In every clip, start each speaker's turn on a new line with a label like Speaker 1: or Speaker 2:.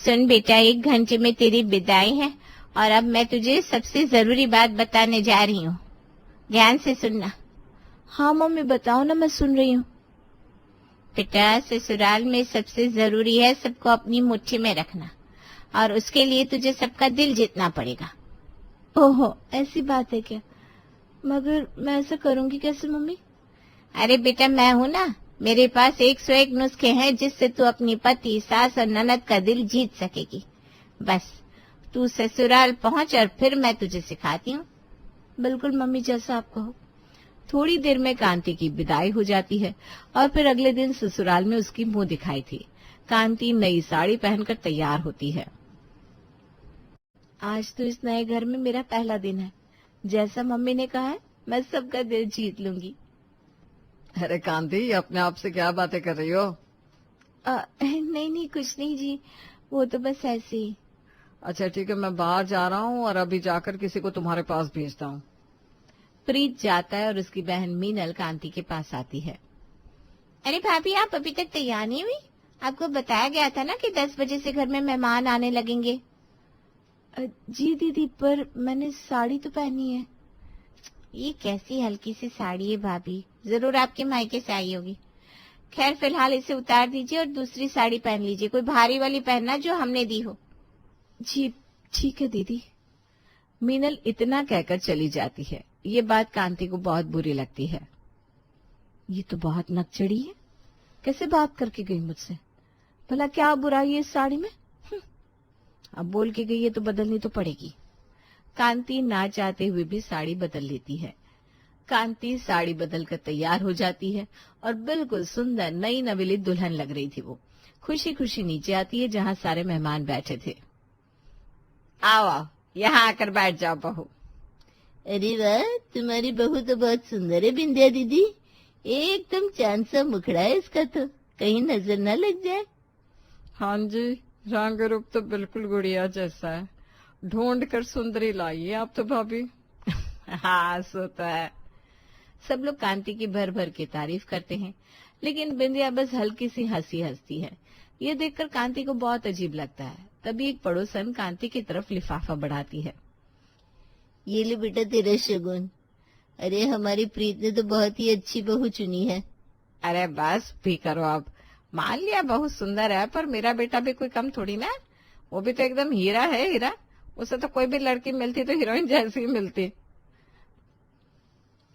Speaker 1: सुन बेटा, 1 घंटे में तेरी विदाई है और अब मैं तुझे सबसे जरूरी बात बताने जा रही हूँ। ध्यान से सुनना।
Speaker 2: हाँ मम्मी बताओ ना, मैं सुन रही हूँ।
Speaker 1: बेटा, ससुराल में सबसे जरूरी है सबको अपनी मुट्ठी में रखना और उसके लिए तुझे सबका दिल जीतना पड़ेगा।
Speaker 2: ओहो, ऐसी बात है क्या? मगर मैं ऐसा करूंगी कैसे मम्मी?
Speaker 1: अरे बेटा, मैं हूँ ना, मेरे पास 101 नुस्खे हैं जिससे तू अपनी पति, सास और ननद का दिल जीत सकेगी। बस तू ससुराल पहुंच और फिर मैं तुझे सिखाती हूँ।
Speaker 2: बिल्कुल मम्मी, जैसा आप कहो। थोड़ी देर में कांति की विदाई हो जाती है और फिर अगले दिन ससुराल में उसकी मुंह दिखाई थी। कांति नई साड़ी पहनकर तैयार होती है। आज तो इस नए घर में मेरा पहला दिन है। जैसा मम्मी ने कहा है, मैं सबका दिल जीत लूंगी।
Speaker 3: अरे कांति, अपने आप से क्या बातें कर रही हो?
Speaker 2: नहीं कुछ नहीं जी, वो तो बस ऐसे ही।
Speaker 3: अच्छा ठीक है, मैं बाहर जा रहा हूँ और अभी जाकर किसी को तुम्हारे पास भेजता हूँ।
Speaker 2: प्रीत जाता है और उसकी बहन मीनल कांति के पास आती है।
Speaker 1: अरे भाभी, आप अभी तक तैयार नहीं हुई? आपको बताया गया था ना कि 10 बजे से घर में मेहमान आने लगेंगे।
Speaker 2: जी दीदी, पर मैंने साड़ी तो पहनी है।
Speaker 1: ये कैसी हल्की सी साड़ी है भाभी, जरूर आपके मायके से आई होगी। खैर फिलहाल इसे उतार दीजिए और दूसरी साड़ी पहन लीजिए, कोई भारी वाली पहनना जो हमने दी हो।
Speaker 2: जी ठीक है दीदी। मीनल इतना कहकर चली जाती है। ये बात कांति को बहुत बुरी लगती है। ये तो बहुत नकचड़ी है, कैसे बात करके गई मुझसे। भला क्या बुराई है इस साड़ी में? अब बोल के गई है तो बदलनी तो पड़ेगी। कांति ना चाहते हुए भी साड़ी बदल लेती है। कांति साड़ी बदल कर तैयार हो जाती है और बिल्कुल सुंदर नई नवेली दुल्हन लग रही थी। वो खुशी खुशी नीचे आती है जहाँ सारे मेहमान बैठे थे।
Speaker 3: आओ आओ, यहाँ आकर बैठ जाओ बहू।
Speaker 1: अरे वाह, तुम्हारी बहू तो बहुत सुंदर है बिंदिया दीदी। एकदम चांद सा मुखड़ा है इसका, तो कहीं नजर न लग जाए।
Speaker 3: हाँ जी, रंग रूप तो बिल्कुल गुड़िया जैसा है। ढूंढ कर सुंदरी लाई है आप तो भाभी।
Speaker 2: हाँ सो तो है। सब लोग कांति की भर भर के तारीफ करते हैं, लेकिन बिंदिया बस हल्की सी हंसी हंसती है। ये देखकर कांति को बहुत अजीब लगता है। तभी एक पड़ोसन कांति की तरफ लिफाफा बढ़ाती है।
Speaker 1: ये ले बेटा तेरा शगुन। अरे हमारी प्रीत ने तो बहुत ही अच्छी बहू चुनी है।
Speaker 3: अरे बस भी करो आप। मान लिया बहुत सुंदर है, पर मेरा बेटा भी कोई कम थोड़ी ना। वो भी तो एकदम हीरा है, हीरा। उसे तो कोई भी लड़की मिलती तो हीरोइन जैसी ही मिलती।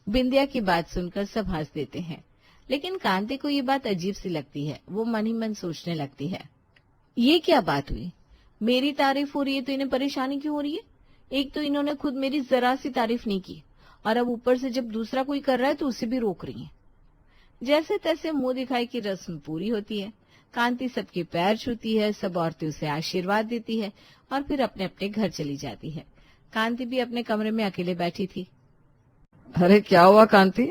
Speaker 2: बिंदिया की बात सुनकर सब हंस देते हैं, लेकिन कांति को ये बात अजीब सी लगती है। वो मन ही मन सोचने लगती है, ये क्या बात हुई? मेरी तारीफ हो रही है तो इन्हें परेशानी क्यों हो रही है? एक तो इन्होंने खुद मेरी जरा सी तारीफ नहीं की और अब ऊपर से जब दूसरा कोई कर रहा है तो उसे भी रोक रही है। जैसे तैसे मुंह दिखाई की रस्म पूरी होती है। कांति सबके पैर छूती है, सब औरतें उसे आशीर्वाद देती है और फिर अपने अपने घर चली जाती है। कांति भी अपने कमरे में अकेले बैठी थी।
Speaker 3: अरे क्या हुआ कांति,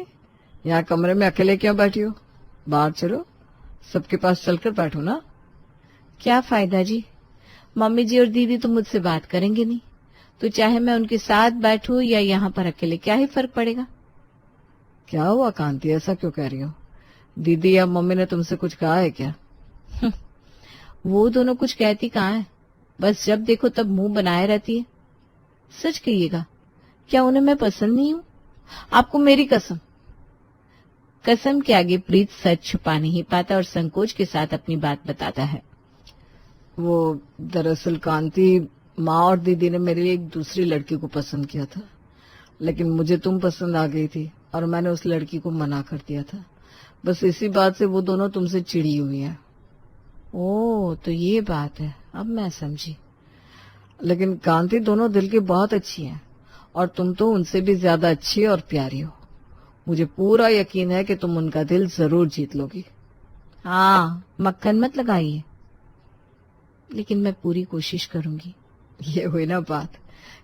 Speaker 3: यहाँ कमरे में अकेले क्यों बैठी हो? बाहर चलो, सबके पास चलकर बैठो ना।
Speaker 2: क्या फायदा जी, मम्मी जी और दीदी तो मुझसे बात करेंगे नहीं, तो चाहे मैं उनके साथ बैठूं या यहाँ पर अकेले, क्या ही फर्क पड़ेगा?
Speaker 3: क्या हुआ कांति, ऐसा क्यों कह रही हो? दीदी या मम्मी ने तुमसे कुछ कहा है क्या?
Speaker 2: वो दोनों कुछ कहती कहाँ है, बस जब देखो तब मुंह बनाए रहती है। सच कहिएगा, क्या उन्हें मैं पसंद नहीं हूँ? आपको मेरी कसम। कसम के आगे प्रीत सच छुपा नहीं पाता और संकोच के साथ अपनी बात बताता है।
Speaker 3: वो दरअसल कांति, माँ और दीदी ने मेरे लिए एक दूसरी लड़की को पसंद किया था, लेकिन मुझे तुम पसंद आ गई थी और मैंने उस लड़की को मना कर दिया था। बस इसी बात से वो दोनों तुमसे चिड़ी हुई हैं।
Speaker 2: ओह, तो ये बात है, अब मैं समझी।
Speaker 3: लेकिन कांति, दोनों दिल की बहुत अच्छी हैं और तुम तो उनसे भी ज्यादा अच्छी और प्यारी हो। मुझे पूरा यकीन है कि तुम उनका दिल जरूर जीत लोगी।
Speaker 2: हाँ, मक्खन मत लगाइए, लेकिन मैं पूरी कोशिश करूंगी।
Speaker 3: ये हुई ना बात।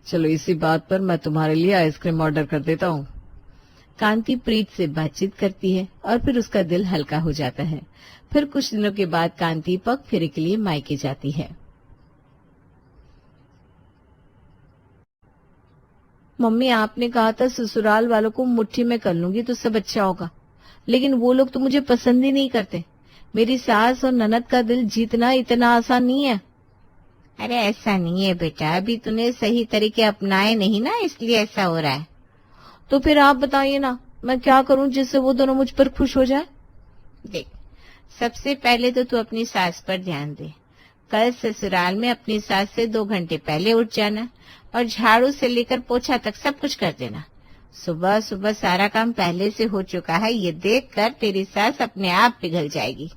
Speaker 3: चलो इसी बात पर मैं तुम्हारे लिए आइसक्रीम ऑर्डर कर देता हूँ।
Speaker 2: कांति प्रीत से बातचीत करती है और फिर उसका दिल हल्का हो जाता है। फिर कुछ दिनों के बाद कांति पग फेरे के लिए मायके जाती है। मम्मी, आपने कहा था ससुराल वालों को मुट्ठी में कर लूंगी तो सब अच्छा होगा, लेकिन वो लोग तो मुझे पसंद ही नहीं करते। मेरी सास और ननद का दिल जीतना इतना आसान नहीं है।
Speaker 1: अरे ऐसा नहीं है बेटा, अभी तूने सही तरीके अपनाए नहीं ना, इसलिए ऐसा हो रहा है।
Speaker 2: तो फिर आप बताइए ना, मैं क्या करूं जिससे वो दोनों मुझ पर खुश हो जाए?
Speaker 1: देख, सबसे पहले तो तू अपनी सास पर ध्यान दे। कल ससुराल में अपनी सास से 2 घंटे पहले उठ जाना और झाड़ू से लेकर पोछा तक सब कुछ कर देना। सुबह सुबह सारा काम पहले से हो चुका है, ये देखकर तेरी सास अपने आप पिघल जाएगी।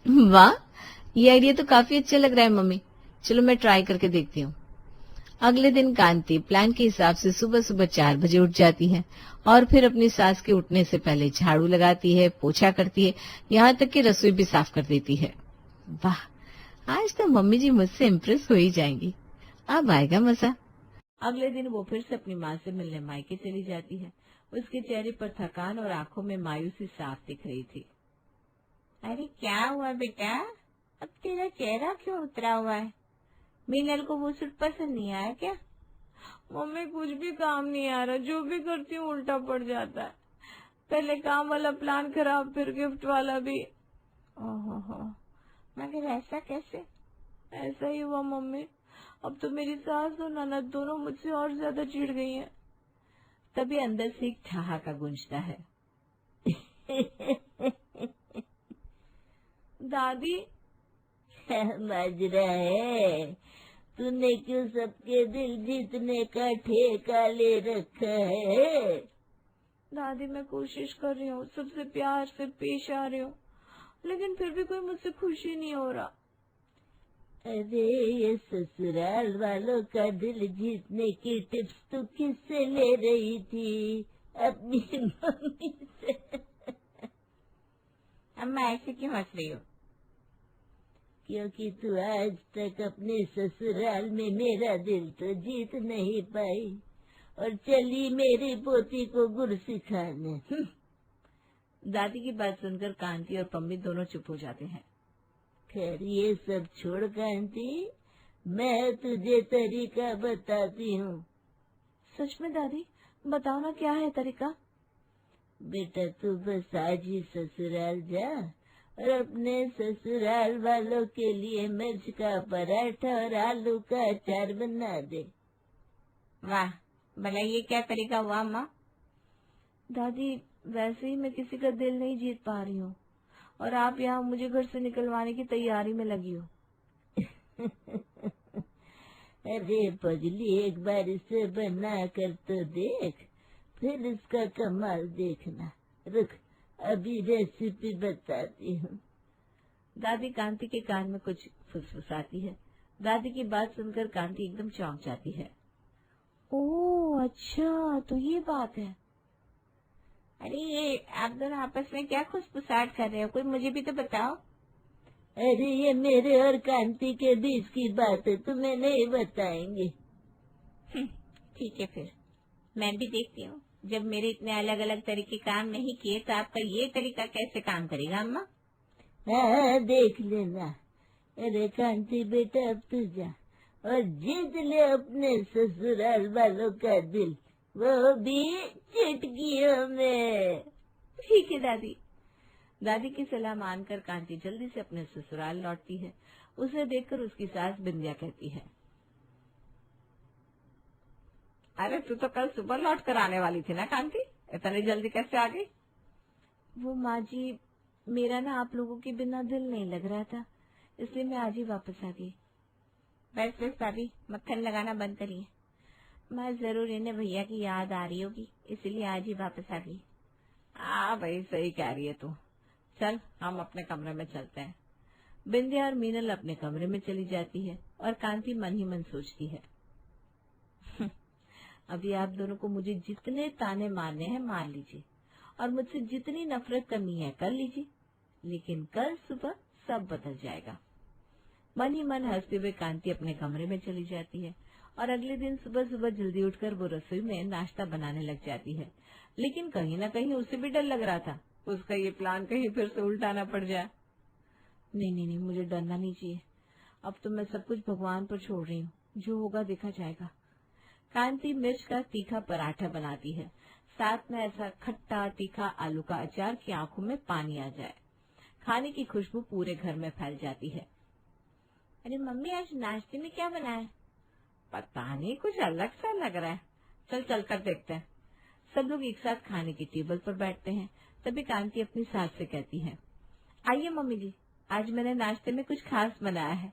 Speaker 2: वाह, ये आइडिया तो काफी अच्छा लग रहा है मम्मी। चलो मैं ट्राई करके देखती हूँ। अगले दिन कांति प्लान के हिसाब से सुबह सुबह 4 बजे उठ जाती है और फिर अपनी सास के उठने से पहले झाड़ू लगाती है, पोछा करती है, यहाँ तक कि रसोई भी साफ कर देती है। वाह, आज तो मम्मी जी मुझसे इम्प्रेस हो ही जाएंगी, अब आएगा मजा। अगले दिन वो फिर से अपनी माँ से मिलने मायके चली जाती है। उसके चेहरे पर थकान और आंखों में मायूसी साफ दिख रही थी।
Speaker 1: अरे क्या हुआ बेटा, अब तेरा चेहरा क्यों उतरा हुआ है? मीनल को वो सूट पसंद नहीं आया क्या?
Speaker 2: मम्मी कुछ भी काम नहीं आ रहा, जो भी करती हूँ उल्टा पड़ जाता है। पहले काम वाला प्लान खराब, फिर गिफ्ट वाला भी।
Speaker 1: ओहो, मगर ऐसा कैसे?
Speaker 2: ऐसा ही हुआ मम्मी, अब तो मेरी सास और ननद दोनों मुझसे और ज्यादा चिढ़ गई हैं। तभी अंदर से एक ठहाका गूंजता है। दादी,
Speaker 1: समझ रहे, तूने क्यों सबके दिल जीतने का ठेका ले रखा है?
Speaker 2: दादी मैं कोशिश कर रही हूँ, सबसे प्यार से पेश आ रही हूँ, लेकिन फिर भी कोई मुझसे खुशी नहीं हो रहा।
Speaker 1: अरे ये ससुराल वालों का दिल जीतने की टिप्स तू किससे ले रही थी? अपनी मम्मी से। अम्मा ऐसे क्यों हंस रही हो? क्योंकि तू आज तक अपने ससुराल में मेरा दिल तो जीत नहीं पाई और चली मेरी पोती को गुर सिखाने।
Speaker 2: दादी की बात सुनकर कांति और पम्मी दोनों चुप हो जाते हैं।
Speaker 1: खैर ये सब छोड़ कांति, मैं तुझे तरीका बताती हूँ।
Speaker 2: सच में दादी, बताओ ना क्या है तरीका?
Speaker 1: बेटा तू बस आज ही ससुराल जा और अपने ससुराल वालों के लिए मिर्च का पराठा और आलू का अचार बना दे। वाह, भला ये क्या तरीका हुआ अम्मा?
Speaker 2: दादी वैसे ही मैं किसी का दिल नहीं जीत पा रही हूँ और आप यहाँ मुझे घर से निकलवाने की तैयारी में लगी हो।
Speaker 1: अरे पगली, एक बार इसे बना कर तो देख, फिर इसका कमाल देखना। रुक, अभी रेसिपी बताती हूँ।
Speaker 2: दादी कांति के कान में कुछ फुसफुसाती है। दादी की बात सुनकर कांति एकदम चौंक जाती है। ओह अच्छा, तो ये बात है।
Speaker 1: अरे ये आप दोनों आपस में क्या खुसफुसाहट कर रहे हो? कोई मुझे भी तो बताओ। अरे ये मेरे और कांति के बीच की बात है, तुम्हें नहीं बताएंगे। ठीक है, फिर मैं भी देखती हूँ। जब मेरे इतने अलग अलग तरीके काम नहीं किए तो आपका ये तरीका कैसे काम करेगा अम्मा? हाँ, देख लेना। अरे कांति बेटा, अब तू जा और जीत ले अपने ससुराल वालों का दिल, वो भी चुटकियों में।
Speaker 2: ठीक है दादी। दादी की सलाह मानकर कांति जल्दी से अपने ससुराल लौटती है। उसे देखकर उसकी सास बिंदिया कहती है, अरे तू तो कल सुबह लौट कर आने वाली थी ना कांति, इतनी जल्दी कैसे आ गई? वो माँ जी, मेरा ना आप लोगों के बिना दिल नहीं लग रहा था, इसलिए मैं आज ही वापस आ गई।
Speaker 1: बस भाभी, मक्खन लगाना बंद करिए। मैं जरूर इन्हें भैया की याद आ रही होगी, इसलिए आज ही वापस आ गई।
Speaker 2: हाँ भाई, सही कह रही है तू। चल हम अपने कमरे में चलते हैं। बिंदिया और मीनल अपने कमरे में चली जाती है और कांति मन ही मन सोचती है, अभी आप दोनों को मुझे जितने ताने मारने हैं मार लीजिए और मुझसे जितनी नफरत करनी है कर लीजिए, लेकिन कल सुबह सब बदल जाएगा। मन ही मन हंसते हुए कांति अपने कमरे में चली जाती है और अगले दिन सुबह सुबह जल्दी उठकर वो रसोई में नाश्ता बनाने लग जाती है। लेकिन कहीं न कहीं उसे भी डर लग रहा था, उसका ये प्लान कहीं फिर से उल्टा ना पड़ जाए। नहीं नहीं नहीं, मुझे डरना नहीं चाहिए। अब तो मैं सब कुछ भगवान पर छोड़ रही हूँ, जो होगा देखा जाएगा। कांति मिर्च का तीखा पराठा बनाती है, साथ में ऐसा खट्टा तीखा आलू का अचार कि आंखों में पानी आ जाए। खाने की खुशबू पूरे घर में फैल जाती है। अरे मम्मी, आज नाश्ते में क्या बना है? पता नहीं, कुछ अलग सा लग रहा है। चल चल कर देखते हैं। सब लोग एक साथ खाने की टेबल पर बैठते हैं। तभी कांति अपनी सास से कहती है, आइए मम्मी जी, आज मैंने नाश्ते में कुछ खास बनाया है।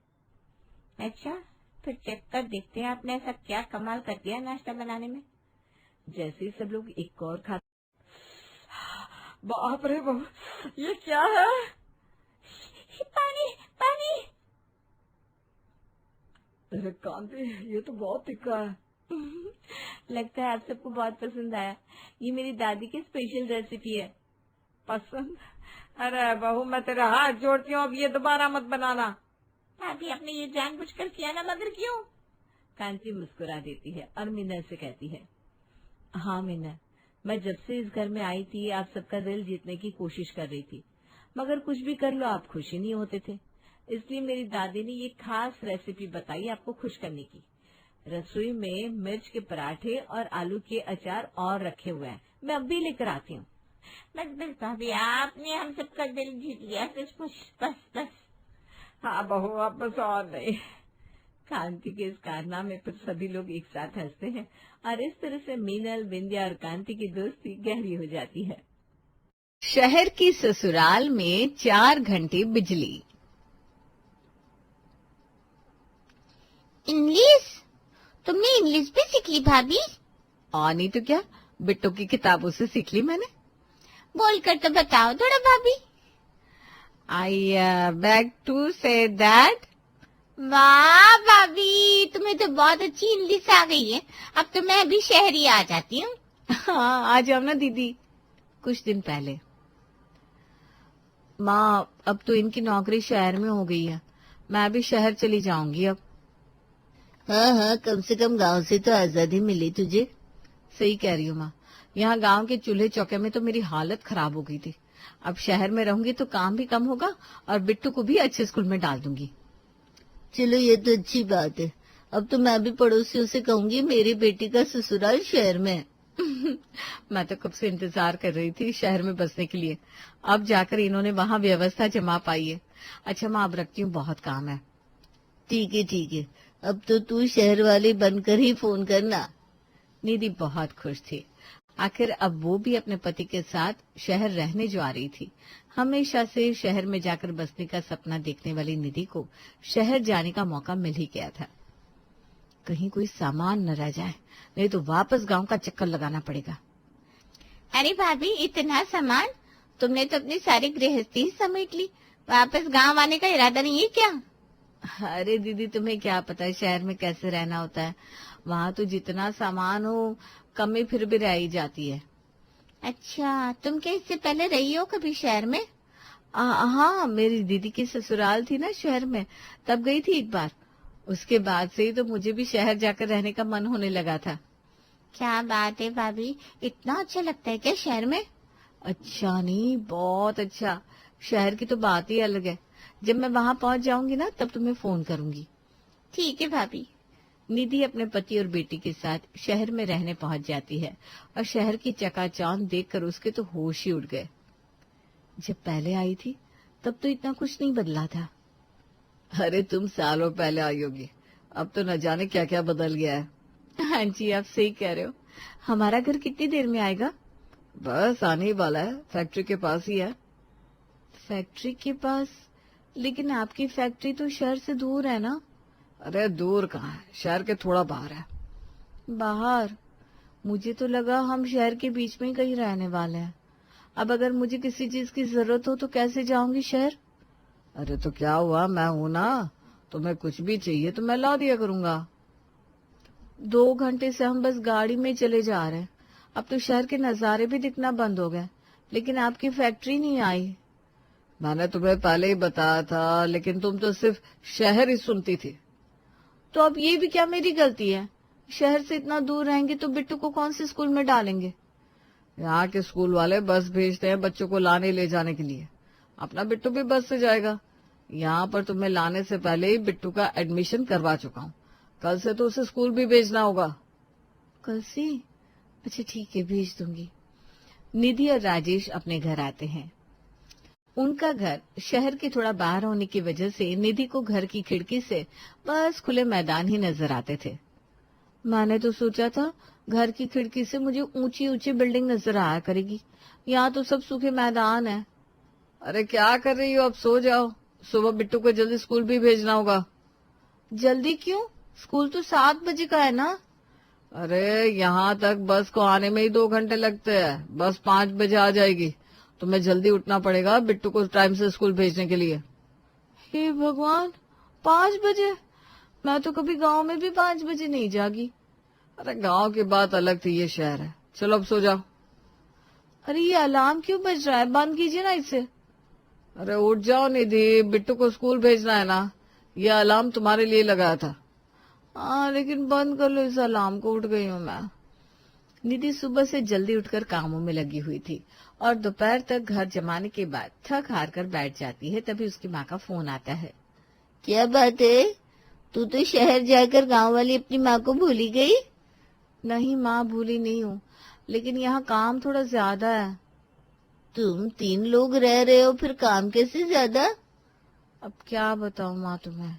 Speaker 2: अच्छा, फिर चेक कर देखते हैं आपने ऐसा क्या कमाल कर दिया नाश्ता बनाने में। जैसे ही सब लोग एक और खाते, बाप रे बाप, ये क्या है? पानी पानी।
Speaker 3: अरे कांति, ये तो बहुत तीखा है।
Speaker 2: लगता है आप सबको बहुत पसंद आया। ये मेरी दादी की स्पेशल रेसिपी है।
Speaker 3: पसंद? अरे बहू, मैं तेरा हाथ जोड़ती हूँ, अब ये दोबारा मत बनाना।
Speaker 2: भाभी, आपने ये जानबूझकर किया ना, मगर क्यों? कांति मुस्कुरा देती है और मिन्नत से कहती है, हाँ मिन्नत, मैं जब से इस घर में आई थी आप सबका दिल जीतने की कोशिश कर रही थी, मगर कुछ भी कर लो आप खुश ही नहीं होते थे। इसलिए मेरी दादी ने ये खास रेसिपी बताई आपको खुश करने की। रसोई में मिर्च के पराठे और आलू के अचार और रखे हुए हैं, मैं अब भी लेकर आती हूँ। बस भाभी, आपने हम सबका दिल जीत लिया, बस बस।
Speaker 3: हाँ बहू, अब बस और नहीं।
Speaker 2: कांति के इस कारनामे पर सभी लोग एक साथ हंसते हैं और इस तरह से मीनल, बिंदिया और कांति की दोस्ती गहरी हो जाती है।
Speaker 1: शहर की ससुराल में 4 घंटे बिजली। इंग्लिश? तुमने इंग्लिश भी सीख ली भाभी?
Speaker 3: और नहीं तो क्या, बिट्टू की किताबों से सीख ली मैंने।
Speaker 1: बोलकर तो बताओ थोड़ा भाभी।
Speaker 3: I beg to say that.
Speaker 1: वाह भाभी, तुम्हें तो बहुत अच्छी इंग्लिश आ गई है। अब तो मैं भी शहरी आ जाती हूँ।
Speaker 3: हाँ, आ जाओ ना दीदी। कुछ दिन पहले माँ, अब तो इनकी नौकरी शहर में हो गई है, मैं भी शहर चली जाऊंगी अब।
Speaker 1: हाँ, कम से कम गांव से तो आजादी मिली तुझे।
Speaker 3: सही कह रही हूँ माँ, यहाँ गांव के चूल्हे चौके में तो मेरी हालत खराब हो गई थी। अब शहर में रहूंगी तो काम भी कम होगा और बिट्टू को भी अच्छे स्कूल में डाल दूंगी।
Speaker 1: चलो, ये तो अच्छी बात है। अब तो मैं भी पड़ोसियों से कहूंगी मेरी बेटी का ससुराल शहर में है।
Speaker 3: मैं तो कब से इंतजार कर रही थी शहर में बसने के लिए, अब जाकर इन्होंने वहाँ व्यवस्था जमा पाई है। अच्छा माँ, अब रखती हूँ, बहुत काम है।
Speaker 1: ठीक है, अब तो तू शहर वाली बनकर ही फोन करना।
Speaker 3: निधि बहुत खुश थी, आखिर अब वो भी अपने पति के साथ शहर रहने जो आ रही थी। हमेशा से शहर में जाकर बसने का सपना देखने वाली निधि को शहर जाने का मौका मिल ही गया था। कहीं कोई सामान न रह जाए, नहीं तो वापस गांव का चक्कर लगाना पड़ेगा।
Speaker 1: अरे भाभी, इतना सामान? तुमने तो अपनी सारी गृहस्थी समेट ली, वापस गांव आने का इरादा नहीं है क्या?
Speaker 3: अरे दीदी, तुम्हें क्या पता है शहर में कैसे रहना होता है। वहाँ तो जितना सामान हो कमी फिर भी रह ही जाती है।
Speaker 1: अच्छा, तुम क्या इससे पहले रही हो कभी शहर में?
Speaker 3: हाँ, मेरी दीदी की ससुराल थी ना शहर में, तब गई थी एक बार। उसके बाद से ही तो मुझे भी शहर जाकर रहने का मन होने लगा था।
Speaker 1: क्या बात है भाभी, इतना अच्छा लगता है क्या शहर में?
Speaker 3: अच्छा नहीं, बहुत अच्छा। शहर की तो बात ही अलग है। जब मैं वहाँ पहुँच जाऊंगी ना, तब तुम्हें फोन करूंगी।
Speaker 1: ठीक है भाभी।
Speaker 3: निधि अपने पति और बेटी के साथ शहर में रहने पहुंच जाती है और शहर की चकाचौंध देखकर उसके तो होश ही उड़ गए। जब पहले आई थी तब तो इतना कुछ नहीं बदला था। अरे तुम सालों पहले आई होगी, अब तो न जाने क्या क्या बदल गया है। हाँ जी, आप सही कह रहे हो। हमारा घर कितनी देर में आएगा? बस आने ही वाला है, फैक्ट्री के पास ही है। फैक्ट्री के पास? लेकिन आपकी फैक्ट्री तो शहर से दूर है ना? अरे दूर कहाँ है, शहर के थोड़ा बाहर है। बाहर? मुझे तो लगा हम शहर के बीच में ही कहीं रहने वाले हैं। अब अगर मुझे किसी चीज की जरूरत हो तो कैसे जाऊंगी शहर? अरे तो क्या हुआ, मैं हूं ना, तुम्हें कुछ भी चाहिए तो मैं ला दिया करूंगा। 2 घंटे से हम बस गाड़ी में चले जा रहे हैं, अब तो शहर के नजारे भी दिखना बंद हो गए, लेकिन आपकी फैक्ट्री नहीं आई। मैंने तुम्हें पहले ही बताया था, लेकिन तुम तो सिर्फ शहर ही सुनती थी। तो अब ये भी क्या मेरी गलती है? शहर से इतना दूर रहेंगे तो बिट्टू को कौन से स्कूल में डालेंगे? यहाँ के स्कूल वाले बस भेजते हैं बच्चों को लाने ले जाने के लिए, अपना बिट्टू भी बस से जाएगा। यहाँ पर तुम्हें लाने से पहले ही बिट्टू का एडमिशन करवा चुका हूँ, कल से तो उसे स्कूल भी भेजना होगा। कल से? अच्छा ठीक है, भेज दूंगी। निधि और राजेश अपने घर आते हैं।
Speaker 2: उनका घर शहर के थोड़ा बाहर होने की वजह से निधि को घर की खिड़की से बस खुले मैदान ही नजर आते थे। मैंने तो सोचा था घर की खिड़की से मुझे ऊंची ऊंची बिल्डिंग नजर आया करेगी, यहाँ तो सब सूखे मैदान है।
Speaker 3: अरे क्या कर रही हो, अब सो जाओ, सुबह बिट्टू को जल्दी स्कूल भी भेजना होगा।
Speaker 2: जल्दी क्यों? स्कूल तो 7 बजे का है ना।
Speaker 3: अरे यहाँ तक बस को आने में ही 2 घंटे लगते हैं, बस 5 बजे आ जाएगी। तुम्हें जल्दी उठना पड़ेगा बिट्टू को टाइम से स्कूल भेजने के लिए।
Speaker 2: हे भगवान, 5 बजे? मैं तो कभी गांव में भी 5 बजे नहीं जागी।
Speaker 3: अरे गांव की बात अलग थी, ये शहर है। चलो अब सो जाओ।
Speaker 2: अरे ये अलार्म क्यों बज रहा है? बंद कीजिए ना इसे।
Speaker 3: अरे उठ जाओ निधि, बिट्टू को स्कूल भेजना है ना, ये अलार्म तुम्हारे लिए लगाया था।
Speaker 2: हाँ लेकिन बंद कर लो इस अलार्म को, उठ गई हूँ मैं। निधि सुबह से जल्दी उठकर कामों में लगी हुई थी और दोपहर तक घर जमाने के बाद थक हार कर बैठ जाती है। तभी उसकी माँ का फोन आता है।
Speaker 1: क्या बात है? तू तो शहर जाकर गांव वाली अपनी माँ को भूल ही गई?
Speaker 2: नहीं माँ, भूली नहीं हूँ, लेकिन यहाँ काम थोड़ा ज्यादा है।
Speaker 1: तुम 3 लोग रह रहे हो, फिर काम कैसे ज्यादा?
Speaker 2: अब क्या बताऊँ माँ तुम्हें।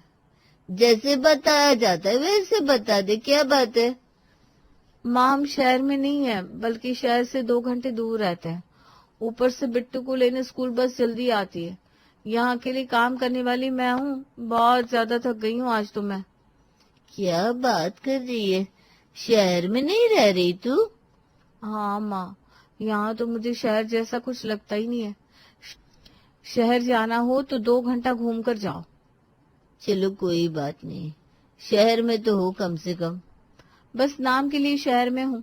Speaker 1: जैसे बताया जाता है वैसे बता दे, क्या बात है?
Speaker 2: माँ हम शहर में नहीं है, बल्कि शहर से 2 घंटे दूर रहते हैं। ऊपर से बिट्टू को लेने स्कूल बस जल्दी आती है। यहाँ के लिए काम करने वाली मैं हूँ। बहुत ज्यादा थक गई हूँ आज तो मैं।
Speaker 1: क्या बात कर रही है? शहर में नहीं रह रही तू?
Speaker 2: हाँ माँ, यहाँ तो मुझे शहर जैसा कुछ लगता ही नहीं है। शहर जाना हो तो 2 घंटा घूम कर जाओ।
Speaker 1: चलो कोई बात नहीं, शहर में तो हो कम से कम।
Speaker 2: बस नाम के लिए शहर में हूँ।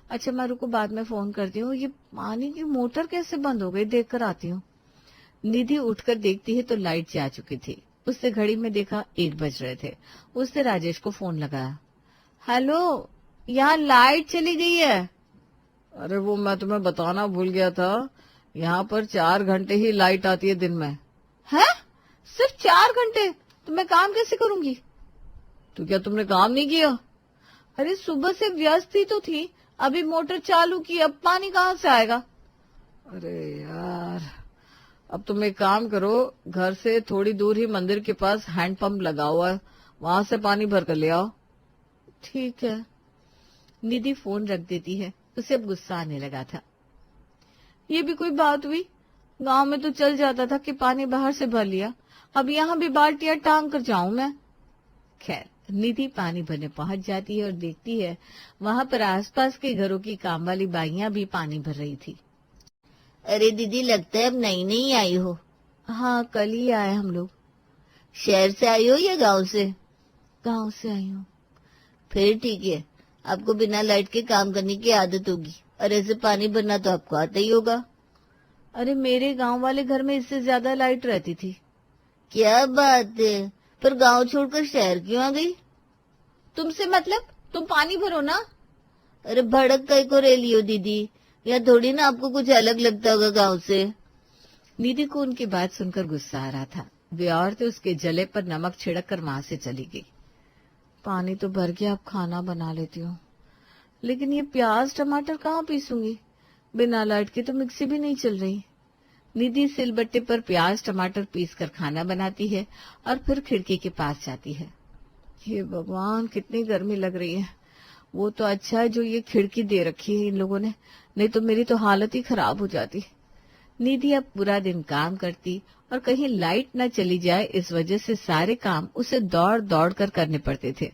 Speaker 2: अच्छा मैं रुको, बाद में फोन करती हूँ। ये पानी की मोटर कैसे बंद हो गई, देख कर आती हूँ। निधि उठकर देखती है तो लाइट जा चुकी थी। उसने घड़ी में देखा 1 बज रहे थे। उसने राजेश को फोन लगाया। हेलो, यहाँ लाइट चली गई है।
Speaker 3: अरे वो मैं तुम्हें बताना भूल गया था, यहाँ पर 4 घंटे ही लाइट आती है दिन में।
Speaker 2: है? सिर्फ 4 घंटे? तो मैं काम कैसे करूंगी?
Speaker 3: तो क्या तुमने काम नहीं किया?
Speaker 2: अरे सुबह से व्यस्त ही तो थी, अभी मोटर चालू की, अब पानी कहाँ से आएगा?
Speaker 3: अरे यार, अब तुम एक काम करो, घर से थोड़ी दूर ही मंदिर के पास हैंडपंप लगा हुआ है, वहां से पानी भर कर ले आओ।
Speaker 2: ठीक है। निधि फोन रख देती है। उसे अब गुस्सा आने लगा था। ये भी कोई बात हुई? गांव में तो चल जाता था कि पानी बाहर से भर लिया, अब यहाँ भी बाल्टियां टांग कर जाऊं मैं। खैर, निधि पानी भरने पहुंच जाती है और देखती है वहां पर आसपास के घरों की काम वाली बाइयां भी पानी भर रही थी।
Speaker 1: अरे दीदी, लगता है अब नई नई आई हो।
Speaker 2: हाँ, कल ही आए हम लोग।
Speaker 1: शहर से आई हो या गांव से?
Speaker 2: गांव से आई हूँ।
Speaker 1: फिर ठीक है, आपको बिना लाइट के काम करने की आदत होगी, और ऐसे पानी भरना तो आपको आता ही होगा।
Speaker 2: अरे मेरे गांव वाले घर में इससे ज्यादा लाइट रहती थी।
Speaker 1: क्या बात है? फिर गांव छोड़कर शहर क्यों आ गई?
Speaker 2: तुमसे मतलब? तुम पानी भरो ना।
Speaker 1: अरे भड़क कई को रे लियो दीदी, या थोड़ी ना आपको कुछ अलग लगता होगा गांव से।
Speaker 2: निधि को उनकी बात सुनकर गुस्सा आ रहा था। वे औरतें उसके जले पर नमक छिड़क कर वहां से चली गई। पानी तो भर गया, अब खाना बना लेती हूँ, लेकिन ये प्याज टमाटर कहाँ पीसूंगी? बिना लाइट के तो मिक्सी भी नहीं चल रही। निधि सिलबट्टे पर प्याज टमाटर पीसकर खाना बनाती है और फिर खिड़की के पास जाती है। हे भगवान, कितनी गर्मी लग रही है। वो तो अच्छा है जो ये खिड़की दे रखी है इन लोगों ने, नहीं तो मेरी तो हालत ही खराब हो जाती। निधि अब पूरा दिन काम करती और कहीं लाइट न चली जाए, इस वजह से सारे काम उसे दौड़ दौड़ कर करने पड़ते थे।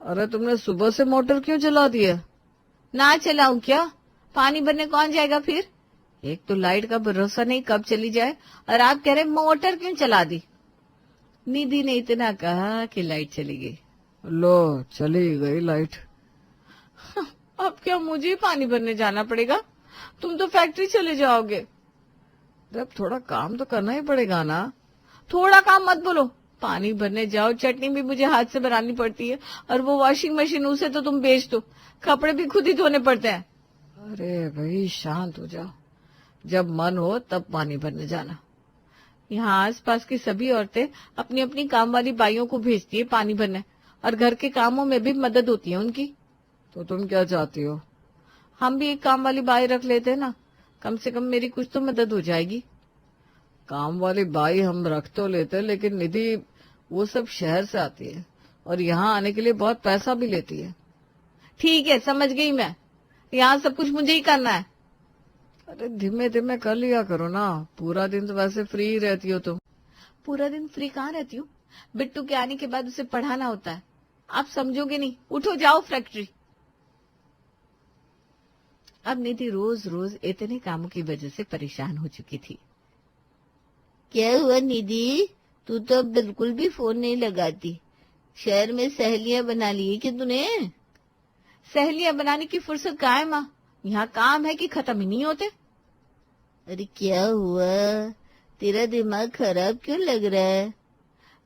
Speaker 3: अरे तुमने सुबह से मोटर क्यों चला दी है?
Speaker 2: ना चलाऊं क्या? पानी भरने कौन जाएगा फिर? एक तो लाइट का भरोसा नहीं कब चली जाए, और आप कह रहे मोटर क्यों चला दी? निधि ने इतना कहा कि लाइट चली गई।
Speaker 3: लो, चली गई लाइट।
Speaker 2: अब क्या मुझे ही पानी भरने जाना पड़ेगा? तुम तो फैक्ट्री चले जाओगे।
Speaker 3: अब थोड़ा काम तो करना ही पड़ेगा ना।
Speaker 2: थोड़ा काम मत बोलो, पानी भरने जाओ, चटनी भी मुझे हाथ से बनानी पड़ती है, और वो वॉशिंग मशीन उसे तो तुम बेच दो, कपड़े भी खुद ही धोने पड़ते हैं।
Speaker 3: अरे भाई शांत हो जाओ, जब मन हो तब पानी भरने जाना।
Speaker 2: यहाँ आसपास की सभी औरतें अपनी अपनी काम वाली बाइयों को भेजती है पानी भरने, और घर के कामों में भी मदद होती है उनकी।
Speaker 3: तो तुम क्या चाहती हो?
Speaker 2: हम भी एक काम वाली बाई रख लेते हैं ना, कम से कम मेरी कुछ तो मदद हो जाएगी।
Speaker 3: काम वाली बाई हम रख तो लेते, लेकिन निधि वो सब शहर से आती है और यहाँ आने के लिए बहुत पैसा भी लेती है।
Speaker 2: ठीक है, समझ गई मैं, यहाँ सब कुछ मुझे ही करना है।
Speaker 3: अरे धीमे धीमे कर लिया करो ना, पूरा दिन तो वैसे फ्री ही रहती हो तुम।
Speaker 2: पूरा दिन फ्री कहाँ रहती हूँ, बिट्टू के आने के बाद उसे पढ़ाना होता है, आप समझोगे नहीं। उठो जाओ फैक्ट्री। अब निधि रोज रोज इतने कामों की वजह से परेशान हो चुकी थी।
Speaker 1: क्या हुआ निधि, तू तो अब बिल्कुल भी फोन नहीं लगाती। शहर में सहेलियां बना ली है कि तूने?
Speaker 2: सहेलियां बनाने की फुर्सत कहाँ है माँ, यहाँ काम है कि खत्म ही नहीं होते।
Speaker 1: अरे क्या हुआ, तेरा दिमाग खराब क्यों लग रहा है?